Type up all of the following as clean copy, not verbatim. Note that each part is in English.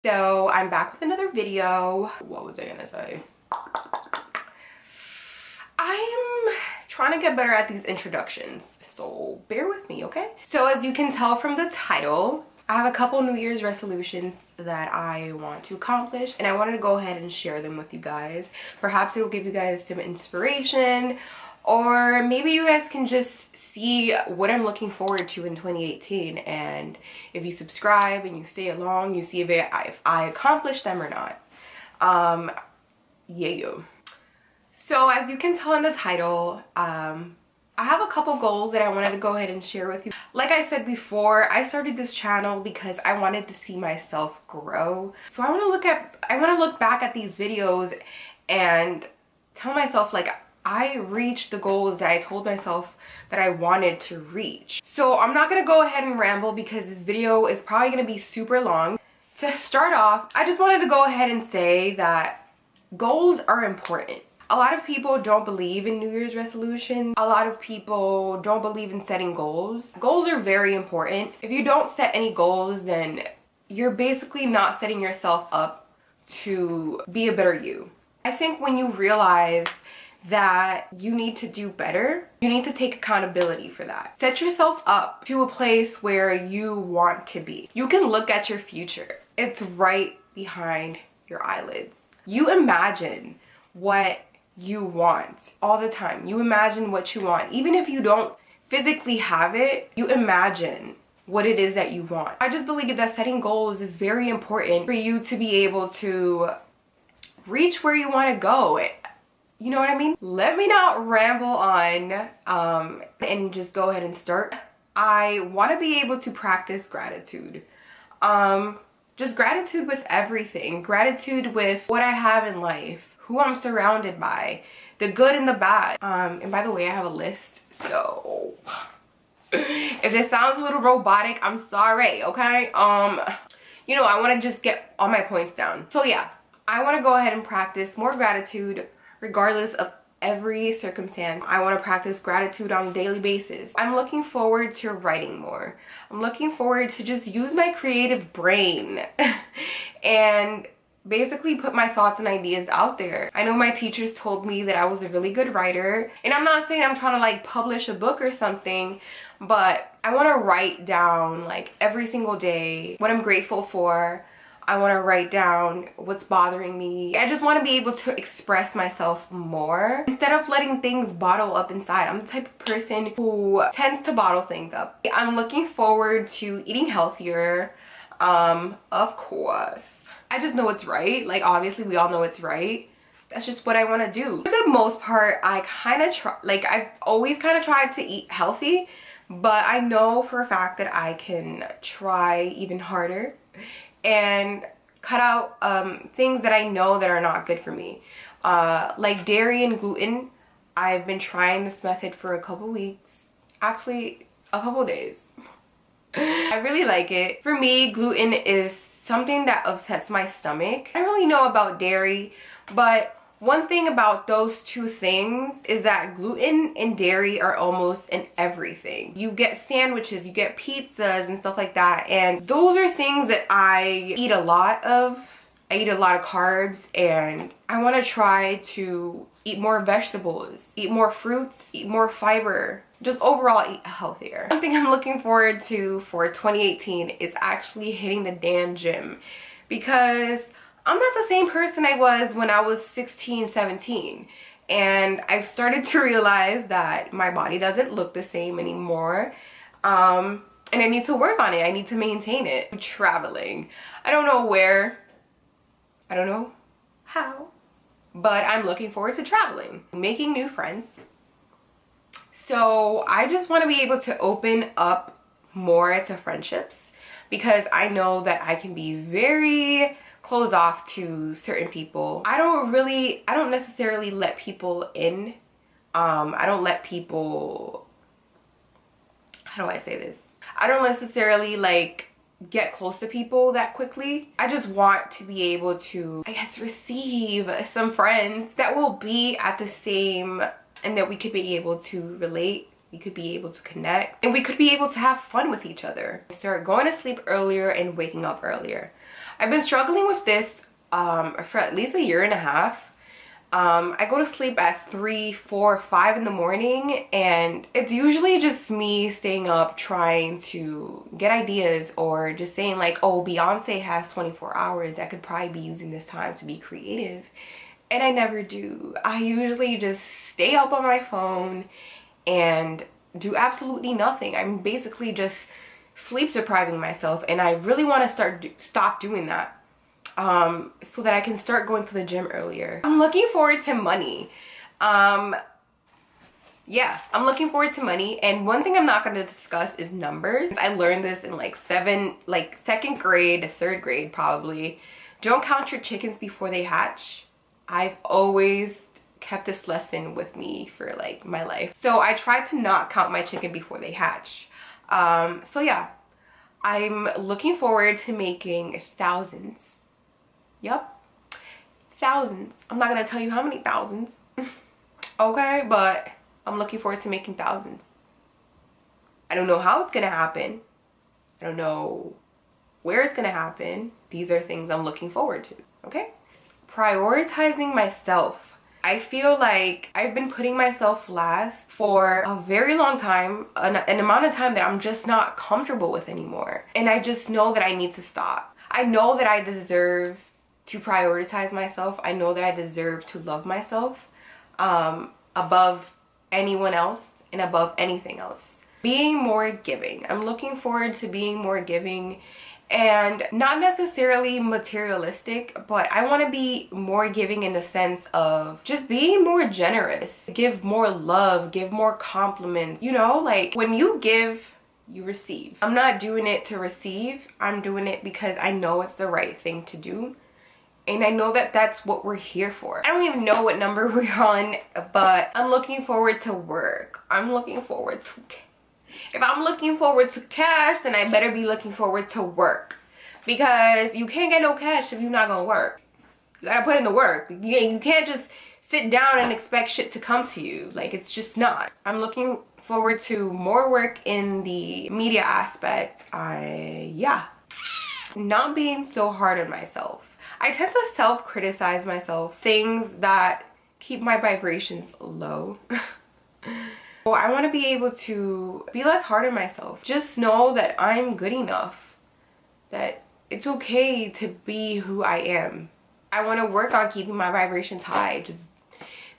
So I'm back with another video. What was I gonna say? I'm trying to get better at these introductions, so bear with me, okay? So as you can tell from the title, I have a couple New Year's resolutions that I want to accomplish, and I wanted to go ahead and share them with you guys. Perhaps it will give you guys some inspiration, or maybe you guys can just see what I'm looking forward to in 2018, and if you subscribe and you stay along, you see if I accomplish them or not. Yeah. So as you can tell in the title, I have a couple goals that I wanted to go ahead and share with you. Like I said before, I started this channel because I wanted to see myself grow. So I want to look back at these videos and tell myself, like, I reached the goals that I told myself that I wanted to reach. So I'm not gonna go ahead and ramble because this video is probably gonna be super long. To start off, I just wanted to go ahead and say that goals are important. A lot of people don't believe in New Year's resolutions. A lot of people don't believe in setting goals. Goals are very important. If you don't set any goals, then you're basically not setting yourself up to be a better you. I think when you realize that you need to do better, you need to take accountability for that. Set yourself up to a place where you want to be. You can look at your future. It's right behind your eyelids. You imagine what you want all the time. You imagine what you want. Even if you don't physically have it, you imagine what it is that you want. I just believe that setting goals is very important for you to be able to reach where you want to go. You know what I mean? Let me not ramble on and just go ahead and start. I want to be able to practice gratitude. Just gratitude with everything. Gratitude with what I have in life, who I'm surrounded by, the good and the bad. And by the way, I have a list, so if this sounds a little robotic, I'm sorry, okay? You know, I want to just get all my points down. So yeah, I want to go ahead and practice more gratitude regardless of every circumstance. I want to practice gratitude on a daily basis. I'm looking forward to writing more. I'm looking forward to just use my creative brain and basically put my thoughts and ideas out there. I know my teachers told me that I was a really good writer, and I'm not saying I'm trying to like publish a book or something, but I want to write down like every single day what I'm grateful for. I want to write down what's bothering me. I just want to be able to express myself more instead of letting things bottle up inside. I'm the type of person who tends to bottle things up. I'm looking forward to eating healthier, of course. I just know it's right. Like, obviously we all know it's right. That's just what I want to do. For the most part, I kind of try, like, I've always kind of tried to eat healthy, but I know for a fact that I can try even harder and cut out things that I know that are not good for me. Like dairy and gluten. I've been trying this method for a couple weeks. Actually, a couple days. I really like it. For me, gluten is something that upsets my stomach. I don't really know about dairy, but one thing about those two things is that gluten and dairy are almost in everything. You get sandwiches, you get pizzas and stuff like that, and those are things that I eat a lot of. I eat a lot of carbs, and I want to try to eat more vegetables, eat more fruits, eat more fiber, just overall eat healthier. One thing I'm looking forward to for 2018 is actually hitting the damn gym, because I'm not the same person I was when I was 16, 17. And I've started to realize that my body doesn't look the same anymore. And I need to work on it. I need to maintain it. Traveling. I don't know where. I don't know how. But I'm looking forward to traveling. Making new friends. So I just want to be able to open up more to friendships, because I know that I can be very close off to certain people. I don't necessarily let people in. I don't let people, how do I say this? I don't necessarily like get close to people that quickly. I just want to be able to, I guess, receive some friends that will be at the same, and that we could be able to relate, we could be able to connect, and we could be able to have fun with each other. Start going to sleep earlier and waking up earlier. I've been struggling with this for at least a year and a half. I go to sleep at 3, 4, 5 in the morning, and it's usually just me staying up trying to get ideas, or just saying like, oh, Beyonce has 24 hours. I could probably be using this time to be creative. And I never do. I usually just stay up on my phone and do absolutely nothing. I'm basically just sleep depriving myself, and I really want to stop doing that. So that I can start going to the gym earlier. I'm looking forward to money. Yeah, I'm looking forward to money. And one thing I'm not going to discuss is numbers. I learned this in like second grade, third grade probably. Don't count your chickens before they hatch. I've always kept this lesson with me for like my life. So I try to not count my chicken before they hatch. So yeah, I'm looking forward to making thousands. Yep, thousands. I'm not gonna tell you how many thousands. Okay, but I'm looking forward to making thousands. I don't know how it's gonna happen. I don't know where it's gonna happen. These are things I'm looking forward to, okay? Prioritizing myself. I feel like I've been putting myself last for a very long time, an amount of time that I'm just not comfortable with anymore. And I just know that I need to stop. I know that I deserve to prioritize myself. I know that I deserve to love myself above anyone else and above anything else. Being more giving. I'm looking forward to being more giving, and not necessarily materialistic, but I want to be more giving in the sense of just being more generous. Give more love, give more compliments. You know, like when you give, you receive. I'm not doing it to receive. I'm doing it because I know it's the right thing to do. And I know that that's what we're here for. I don't even know what number we're on, but I'm looking forward to work. I'm looking forward to... If I'm looking forward to cash, then I better be looking forward to work. Because you can't get no cash if you're not gonna work. You gotta put in the work. You can't just sit down and expect shit to come to you. Like, it's just not. I'm looking forward to more work in the media aspect. Yeah. Not being so hard on myself. I tend to self-criticize myself, things that keep my vibrations low. Well, I want to be able to be less hard on myself. Just know that I'm good enough, that it's okay to be who I am. I want to work on keeping my vibrations high, just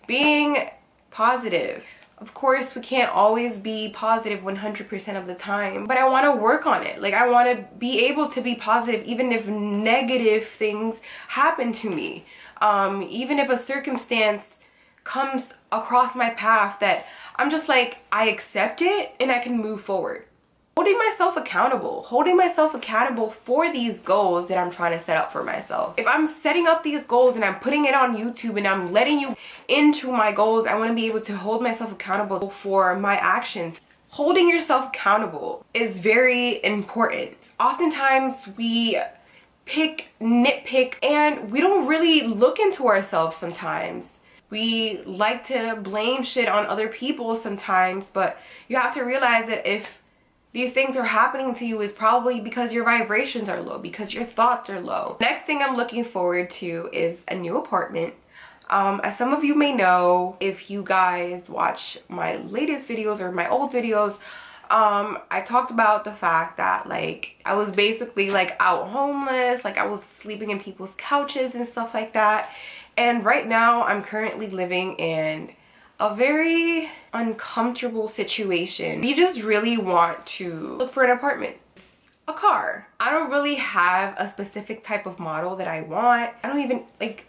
being positive. Of course, we can't always be positive 100% of the time, but I want to work on it. Like, I want to be able to be positive even if negative things happen to me. Even if a circumstance comes across my path that I'm just like, I accept it and I can move forward. Holding myself accountable for these goals that I'm trying to set up for myself. If I'm setting up these goals and I'm putting it on YouTube and I'm letting you into my goals, I want to be able to hold myself accountable for my actions. Holding yourself accountable is very important. Oftentimes we nitpick, and we don't really look into ourselves sometimes. We like to blame shit on other people sometimes, but you have to realize that if these things are happening to you is probably because your vibrations are low, because your thoughts are low. Next thing I'm looking forward to is a new apartment. As some of you may know, if you guys watch my latest videos or my old videos, I talked about the fact that like I was basically like out homeless, like I was sleeping in people's couches and stuff like that. And right now I'm currently living in a very uncomfortable situation. We just really want to look for an apartment. A car. I don't really have a specific type of model that I want. I don't even like,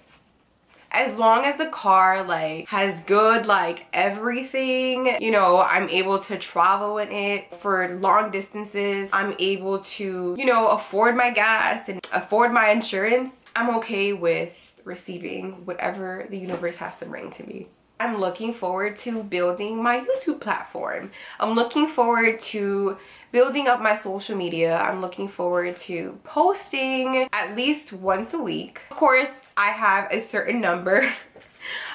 as long as the car like has good like everything, you know, I'm able to travel in it for long distances. I'm able to, you know, afford my gas and afford my insurance. I'm okay with receiving whatever the universe has to bring to me. I'm looking forward to building my YouTube platform. I'm looking forward to building up my social media. I'm looking forward to posting at least once a week. Of course, I have a certain number.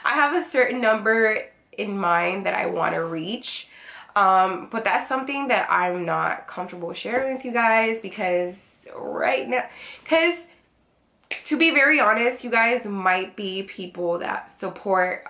I have a certain number in mind that I want to reach. But that's something that I'm not comfortable sharing with you guys because right now, To be very honest, you guys might be people that support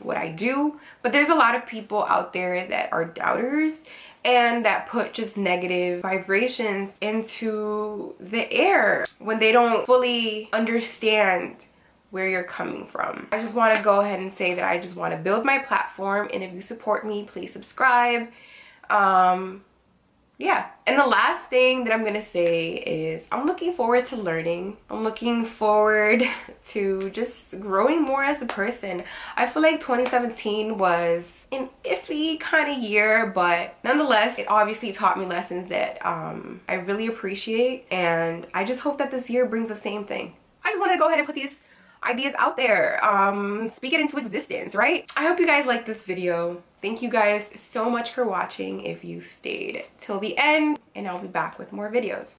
what I do, but there's a lot of people out there that are doubters and that put just negative vibrations into the air when they don't fully understand where you're coming from. I just want to go ahead and say that I just want to build my platform, and if you support me, please subscribe. Yeah, and the last thing that I'm gonna say is I'm looking forward to learning. I'm looking forward to just growing more as a person. I feel like 2017 was an iffy kind of year, but nonetheless, it obviously taught me lessons that I really appreciate, and I just hope that this year brings the same thing. I just want to go ahead and put these ideas out there, speak it into existence, right? I hope you guys like this video. Thank you guys so much for watching if you stayed till the end, and I'll be back with more videos.